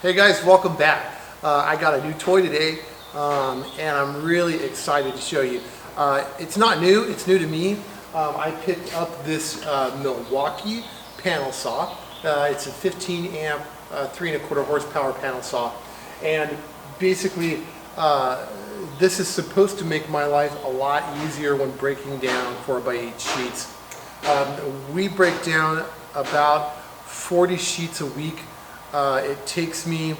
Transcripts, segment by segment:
Hey guys, welcome back. I got a new toy today and I'm really excited to show you. It's not new, it's new to me. I picked up this Milwaukee panel saw. It's a 15 amp, 3¼ horsepower panel saw. And basically this is supposed to make my life a lot easier when breaking down 4x8 sheets. We break down about 40 sheets a week. It takes me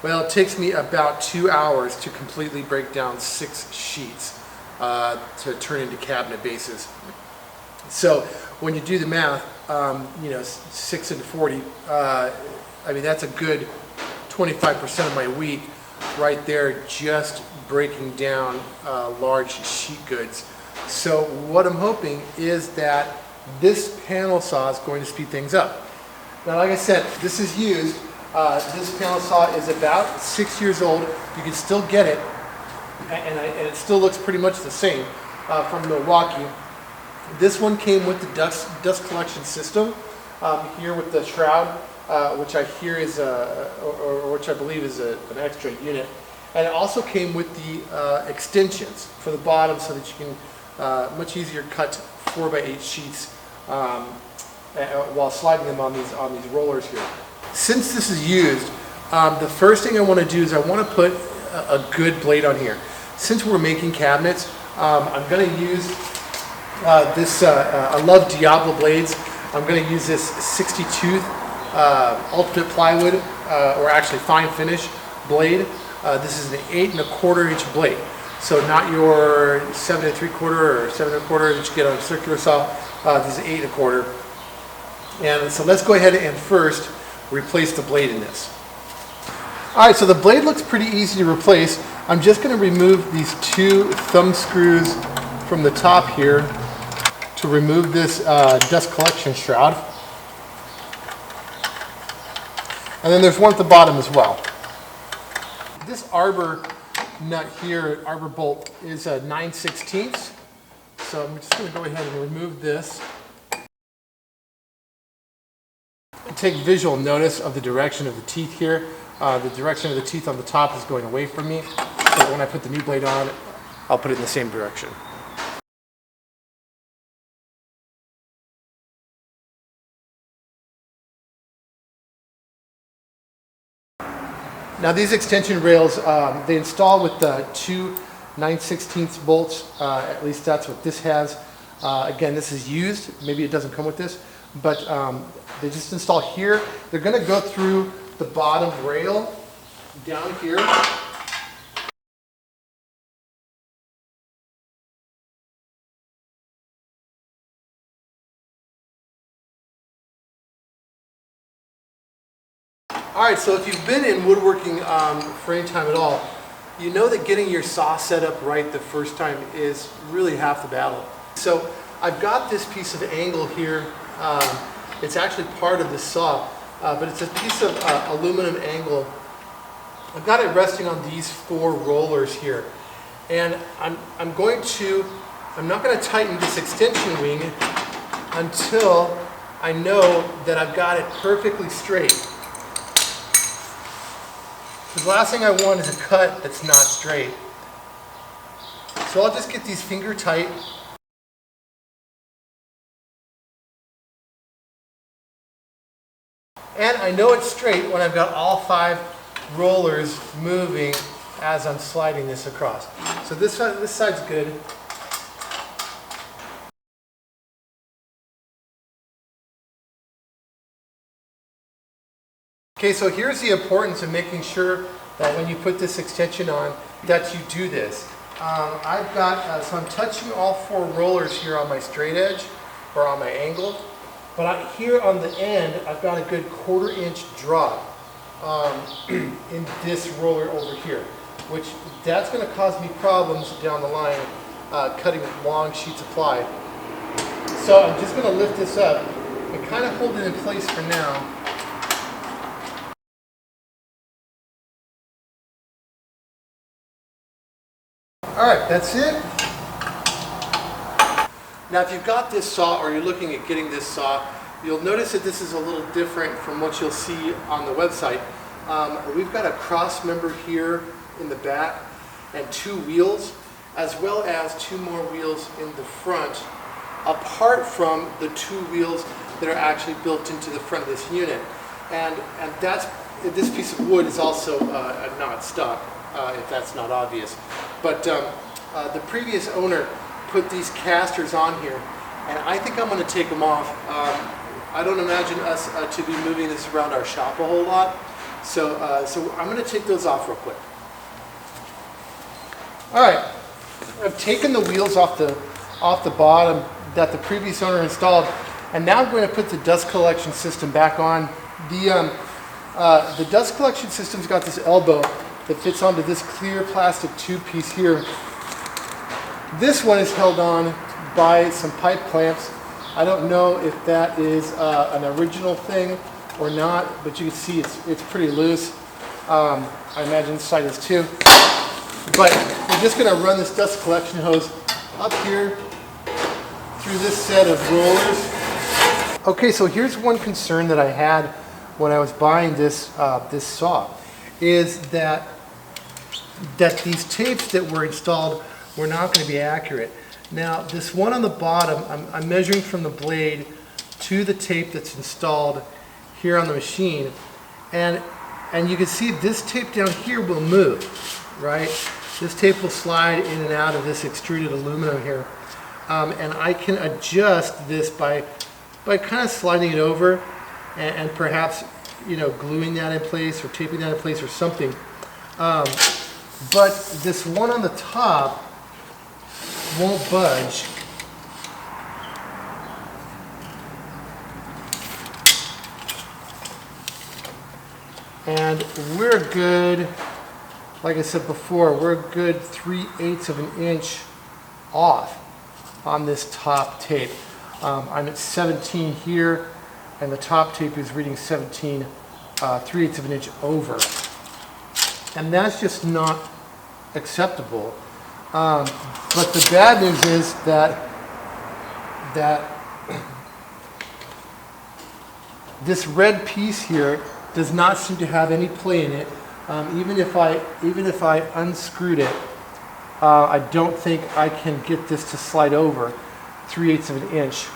about 2 hours to completely break down 6 sheets to turn into cabinet bases. So when you do the math, 6 into 40, I mean that's a good 25% of my week right there just breaking down large sheet goods. So what I'm hoping is that this panel saw is going to speed things up. Now, like I said, this is used. This panel saw is about 6 years old. You can still get it, and it still looks pretty much the same from Milwaukee. This one came with the dust collection system here with the shroud, which I hear is or which I believe is an extra unit, and it also came with the extensions for the bottom so that you can much easier cut 4x8 sheets while sliding them on these rollers here. Since this is used, the first thing I want to do is I want to put a good blade on here. Since we're making cabinets, I'm going to use this, I love Diablo blades. I'm going to use this 60 tooth ultimate plywood, or actually fine finish blade. This is an 8¼ inch blade. So not your 7¾ or 7¼ that you get on a circular saw. This is 8¼ inch. And so let's go ahead and first replace the blade in this. Alright, so the blade looks pretty easy to replace. I'm just going to remove these 2 thumb screws from the top here to remove this dust collection shroud. And then there's one at the bottom as well. This arbor nut here, arbor bolt, is a 9/16. So I'm just going to go ahead and remove this. Take visual notice of the direction of the teeth here. The direction of the teeth on the top is going away from me. So when I put the new blade on, I'll put it in the same direction. Now these extension rails, they install with the 2 9/16 bolts. At least that's what this has. Again, this is used. Maybe it doesn't come with this, but they just install here. They're going to go through the bottom rail down here. Alright, so if you've been in woodworking for any time at all, you know that getting your saw set up right the first time is really half the battle. So I've got this piece of angle here. It's actually part of the saw, but it's a piece of aluminum angle. I've got it resting on these 4 rollers here. And I'm not going to tighten this extension wing until I know that I've got it perfectly straight. The last thing I want is a cut that's not straight. So I'll just get these finger tight. And I know it's straight when I've got all 5 rollers moving as I'm sliding this across. So this side's good. Okay, so here's the importance of making sure that when you put this extension on, that you do this. So I'm touching all 4 rollers here on my straight edge, or on my angle. But here on the end, I've got a good 1/4 inch drop in this roller over here, which that's going to cause me problems down the line cutting long sheets of ply. So I'm just going to lift this up and kind of hold it in place for now. Alright, that's it. Now if you've got this saw, or you're looking at getting this saw, You'll notice that this is a little different from what you'll see on the website. We've got a cross member here in the back and 2 wheels, as well as 2 more wheels in the front, apart from the 2 wheels that are actually built into the front of this unit. And this piece of wood is also not stock, if that's not obvious. But the previous owner put these casters on here, and I think I'm going to take them off. I don't imagine us to be moving this around our shop a whole lot, so I'm going to take those off real quick. All right, I've taken the wheels off the bottom that the previous owner installed, and now I'm going to put the dust collection system back on. The dust collection system's got this elbow that fits onto this clear plastic tube piece here. This one is held on by some pipe clamps. I don't know if that is an original thing or not, but you can see it's pretty loose. I imagine this side is too. But we're just going to run this dust collection hose up here through this set of rollers. Okay, so here's one concern that I had when I was buying this this saw, is that these tapes that were installed were not going to be accurate. Now, this one on the bottom, I'm measuring from the blade to the tape that's installed here on the machine, and you can see this tape down here will move, right? This tape will slide in and out of this extruded aluminum here, and I can adjust this by kind of sliding it over and perhaps, you know, gluing that in place or taping that in place or something. But this one on the top won't budge. And we're good, like I said before, we're a good 3/8 of an inch off on this top tape. I'm at 17 here, and the top tape is reading 17, 3/8 of an inch over. And that's just not acceptable. But the bad news is that this red piece here does not seem to have any play in it. Even if I unscrewed it, I don't think I can get this to slide over 3/8 of an inch.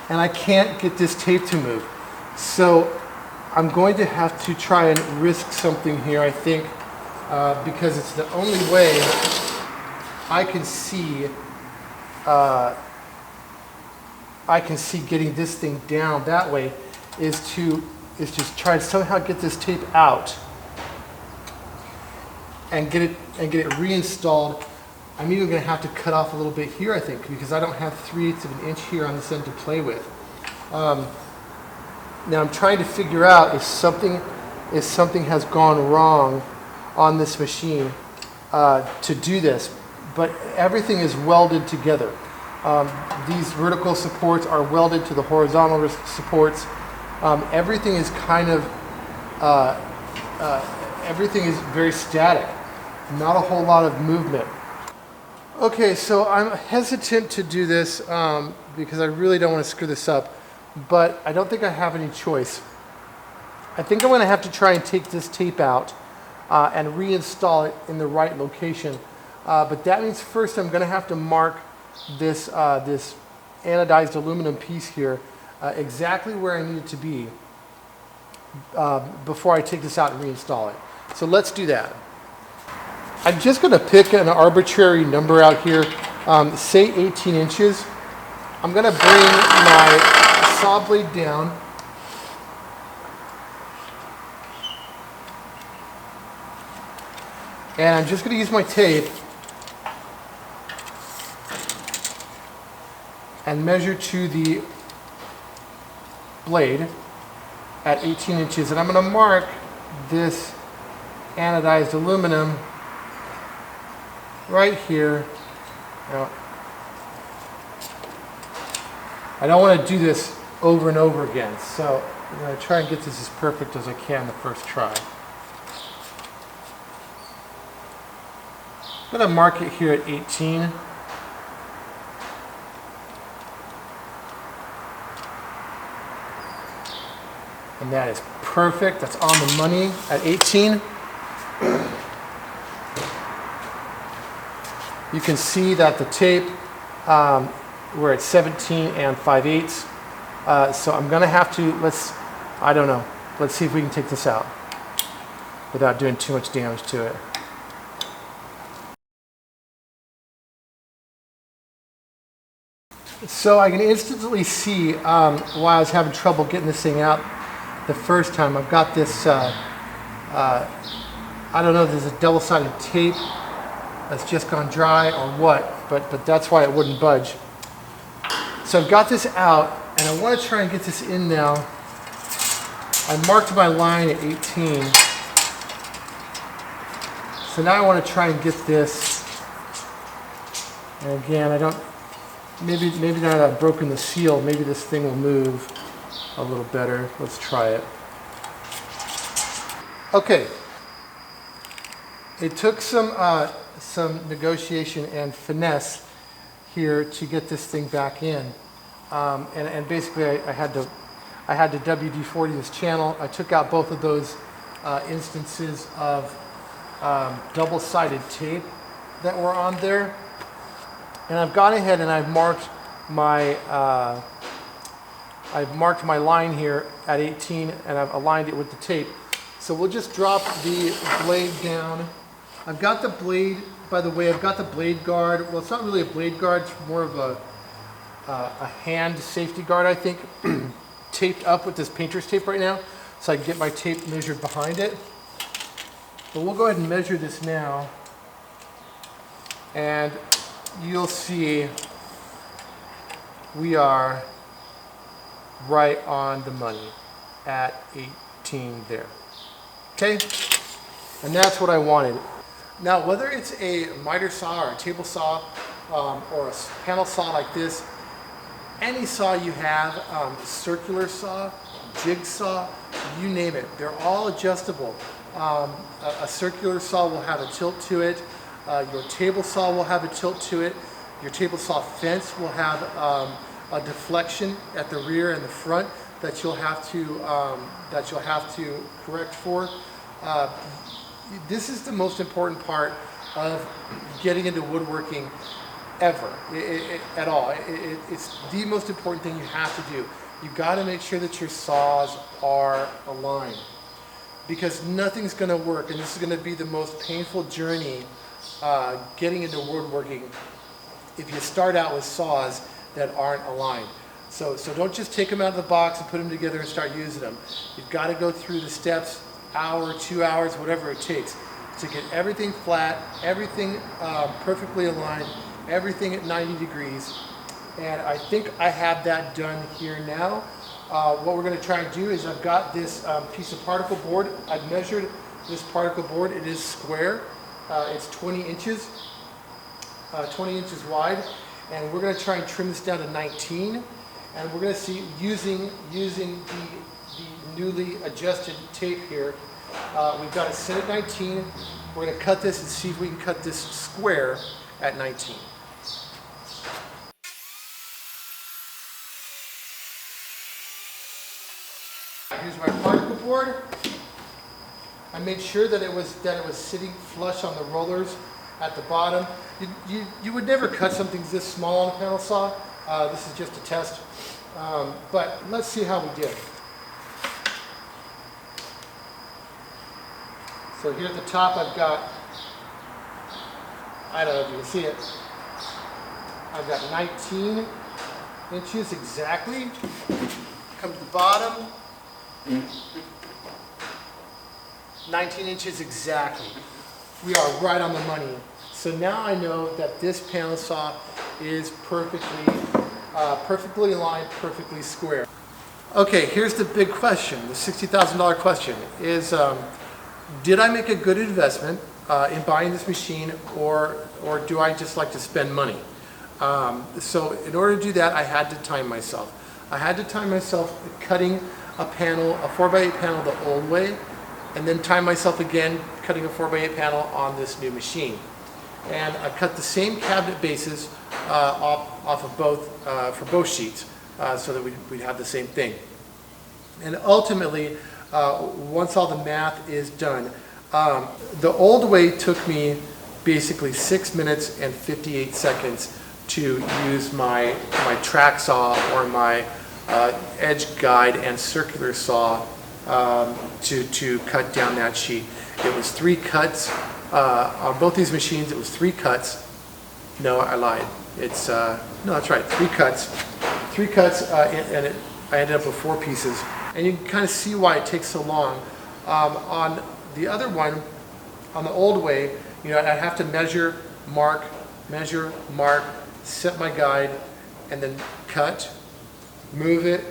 And I can't get this tape to move. So I'm going to have to try and risk something here, I think, because it's the only way I can see getting this thing down that way is to try and somehow get this tape out and get it reinstalled. I'm even going to have to cut off a little bit here, I think, because I don't have 3/8 of an inch here on this end to play with. Now I'm trying to figure out if something has gone wrong on this machine to do this, but everything is welded together. These vertical supports are welded to the horizontal supports. Everything is kind of everything is very static, not a whole lot of movement. Okay, so I'm hesitant to do this because I really don't want to screw this up, but I don't think I have any choice. I think I'm going to have to try and take this tape out and reinstall it in the right location. But that means first I'm going to have to mark this this anodized aluminum piece here exactly where I need it to be before I take this out and reinstall it. So let's do that. I'm just going to pick an arbitrary number out here, say 18 inches. I'm going to bring my saw blade down. And I'm just going to use my tape and measure to the blade at 18 inches. And I'm going to mark this anodized aluminum right here. Now, I don't want to do this over and over again, so I'm going to try and get this as perfect as I can the first try. I'm going to mark it here at 18. And that is perfect. That's on the money at 18. You can see that the tape, we're at 17 and 5/8. So I'm gonna have to, I don't know. Let's see if we can take this out without doing too much damage to it. So I can instantly see why I was having trouble getting this thing out the first time. I've got this, I don't know if there's a double-sided tape that's just gone dry or what, but that's why it wouldn't budge. So I've got this out, and I want to try and get this in now. I marked my line at 18. So now I want to try and get this. And again, I don't, maybe now that I've broken the seal, maybe this thing will move a little better. Let's try it. Okay. It took some negotiation and finesse here to get this thing back in. And basically I had to WD-40 this channel. I took out both of those instances of double-sided tape that were on there. And I've gone ahead and I've marked my line here at 18, and I've aligned it with the tape. So we'll just drop the blade down. I've got the blade, by the way, I've got the blade guard. Well, it's not really a blade guard, it's more of a hand safety guard, I think, taped up with this painter's tape right now, so I can get my tape measured behind it. But we'll go ahead and measure this now, and you'll see we are right on the money at 18 there. Okay? And that's what I wanted. Now, whether it's a miter saw or a table saw or a panel saw like this, any saw you have, circular saw, jigsaw, you name it, they're all adjustable. A circular saw will have a tilt to it. Your table saw will have a tilt to it. Your table saw fence will have a deflection at the rear and the front that you'll have to correct for. This is the most important part of getting into woodworking ever, at all. It's the most important thing you have to do. You've got to make sure that your saws are aligned, because nothing's going to work, and this is going to be the most painful journey getting into woodworking if you start out with saws that aren't aligned. So don't just take them out of the box and put them together and start using them. You've got to go through the steps, hour, 2 hours, whatever it takes, to get everything flat, everything perfectly aligned, everything at 90 degrees. And I think I have that done here now. What we're going to try and do is I've got this piece of particle board. I've measured this particle board. It is square. It's 20 inches wide. And we're going to try and trim this down to 19. And we're going to see, using the newly adjusted tape here, we've got it set at 19. We're going to cut this and see if we can cut this square at 19. Here's my particle board. I made sure that it was sitting flush on the rollers at the bottom. You would never cut something this small on a panel saw. This is just a test. But let's see how we did. So here at the top I've got, I don't know if you can see it, I've got 19 inches exactly. Come to the bottom, 19 inches exactly. We are right on the money. So now I know that this panel saw is perfectly aligned, perfectly square. Okay, here's the big question, the $60,000 question is, did I make a good investment in buying this machine, or do I just like to spend money? So in order to do that, I had to time myself. I had to time myself cutting a panel, a 4x8 panel the old way, and then time myself again cutting a 4x8 panel on this new machine. And I cut the same cabinet bases off of both, for both sheets, so that we'd have the same thing. And ultimately, once all the math is done, the old way took me basically 6 minutes and 58 seconds to use my track saw or my edge guide and circular saw to cut down that sheet. It was 3 cuts on both these machines. It was 3 cuts. No, I lied. It's no, that's right. 3 cuts. 3 cuts, and I ended up with 4 pieces. And you can kind of see why it takes so long. On the other one, on the old way, you know, I'd have to measure, mark, set my guide, and then cut, move it,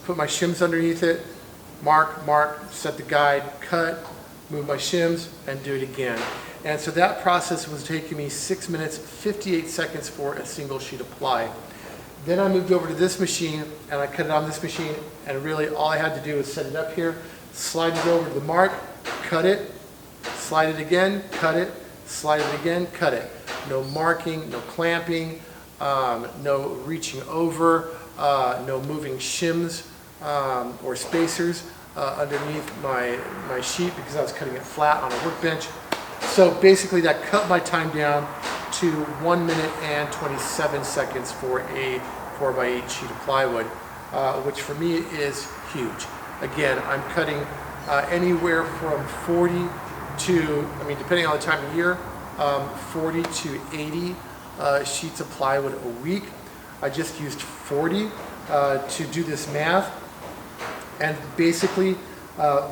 put my shims underneath it, mark, set the guide, cut, move my shims, and do it again. And so that process was taking me 6 minutes, 58 seconds for a single sheet of ply. Then I moved over to this machine, and I cut it on this machine, and really all I had to do was set it up here, slide it over to the mark, cut it, slide it again, cut it, slide it again, cut it. No marking, no clamping, no reaching over, no moving shims or spacers underneath my sheet because I was cutting it flat on a workbench. So basically that cut my time down to 1 minute and 27 seconds for a 4x8 sheet of plywood, which for me is huge. Again, I'm cutting anywhere from 40 to, I mean, depending on the time of year, 40 to 80 sheets of plywood a week. I just used 40 to do this math, and basically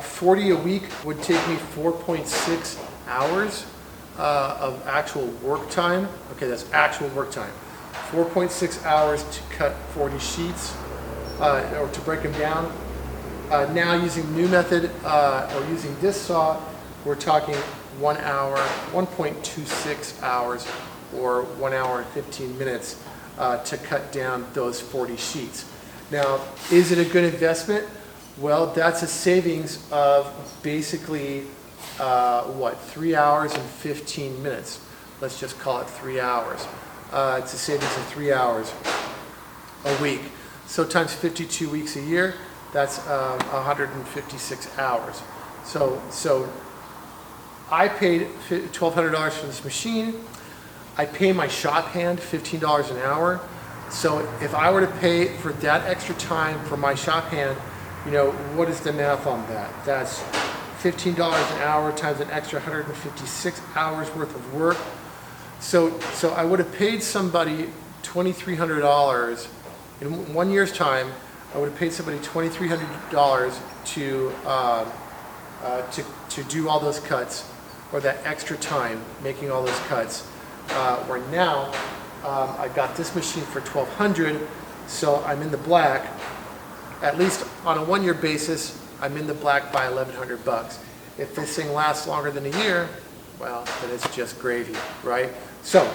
40 a week would take me 4.6 hours of actual work time. Okay, that's actual work time. 4.6 hours to cut 40 sheets or to break them down. Now using the new method or using this saw, we're talking 1 hour, 1.26 hours, or 1 hour and 15 minutes to cut down those 40 sheets. Now, is it a good investment? Well, that's a savings of basically, 3 hours and 15 minutes. Let's just call it 3 hours. It's a savings of 3 hours a week. So times 52 weeks a year, that's 156 hours. So I paid $1,200 for this machine. I pay my shop hand $15 an hour. So if I were to pay for that extra time for my shop hand, you know, what is the math on that? That's $15 an hour times an extra 156 hours worth of work. So I would have paid somebody $2,300 in 1 year's time. I would have paid somebody $2,300 to do all those cuts, or that extra time making all those cuts. Where now I got this machine for $1,200, so I'm in the black. At least on a 1 year basis, I'm in the black by $1,100. If this thing lasts longer than a year, well, then it's just gravy, right? So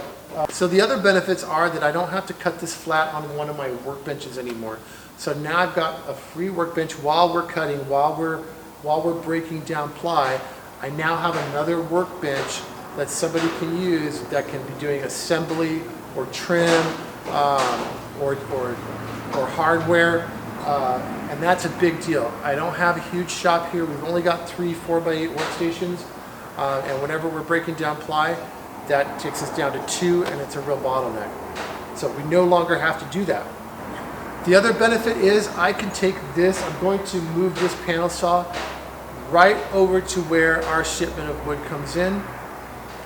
the other benefits are that I don't have to cut this flat on one of my workbenches anymore. So now I've got a free workbench while we're cutting, while we're breaking down ply. I now have another workbench that somebody can use that can be doing assembly or trim or hardware, and that's a big deal. I don't have a huge shop here. We've only got 3 4x8 workstations, and whenever we're breaking down ply, that takes us down to 2, and it's a real bottleneck. So we no longer have to do that. The other benefit is I can take this, I'm going to move this panel saw right over to where our shipment of wood comes in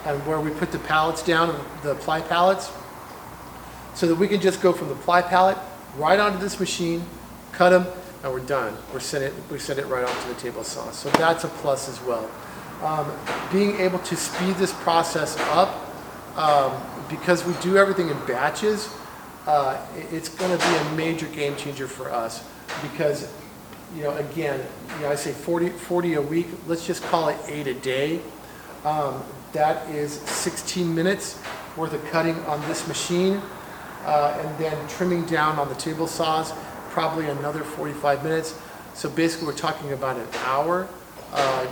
and where we put the pallets down, the ply pallets, so that we can just go from the ply pallet right onto this machine, cut them, and we're done. We send it right onto the table saw. So that's a plus as well. Being able to speed this process up, because we do everything in batches, it's going to be a major game changer for us, because, you know, again, you know, I say 40 a week. Let's just call it 8 a day. That is 16 minutes worth of cutting on this machine, and then trimming down on the table saws, probably another 45 minutes. So basically we're talking about an hour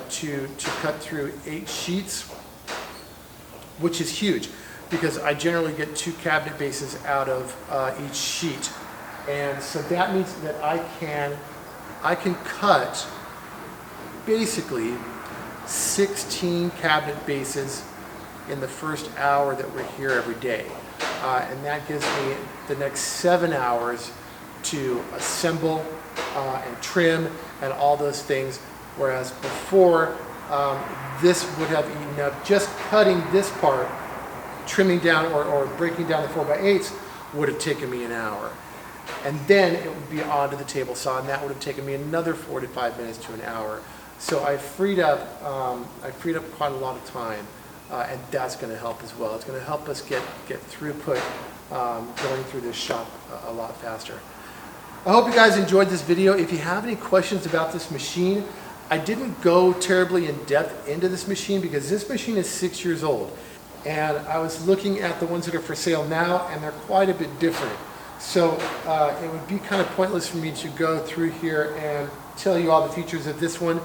to cut through 8 sheets, which is huge, because I generally get 2 cabinet bases out of each sheet. And so that means that I can I can cut basically 16 cabinet bases in the first hour that we're here every day. And that gives me the next 7 hours to assemble and trim and all those things. Whereas before, this would have eaten up, just cutting this part, trimming down or breaking down the 4x8s would have taken me an hour. And then it would be onto the table saw, and that would have taken me another 45 minutes to an hour. So I freed up quite a lot of time, and that's going to help as well. It's going to help us get throughput going through this shop a lot faster. I hope you guys enjoyed this video. If you have any questions about this machine, I didn't go terribly in depth into this machine because this machine is 6 years old. And I was looking at the ones that are for sale now, and they're quite a bit different. So it would be kind of pointless for me to go through here and tell you all the features of this one,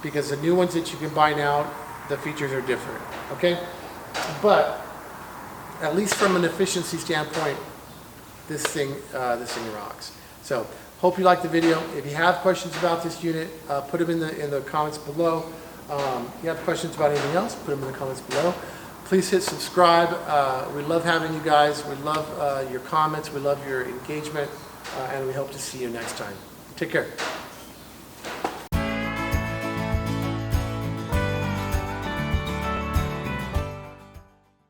because the new ones that you can buy now, the features are different, okay? But at least from an efficiency standpoint, this thing rocks. So hope you liked the video. If you have questions about this unit, put them in the comments below. If you have questions about anything else, put them in the comments below. Please hit subscribe. We love having you guys. We love your comments. We love your engagement. And we hope to see you next time. Take care.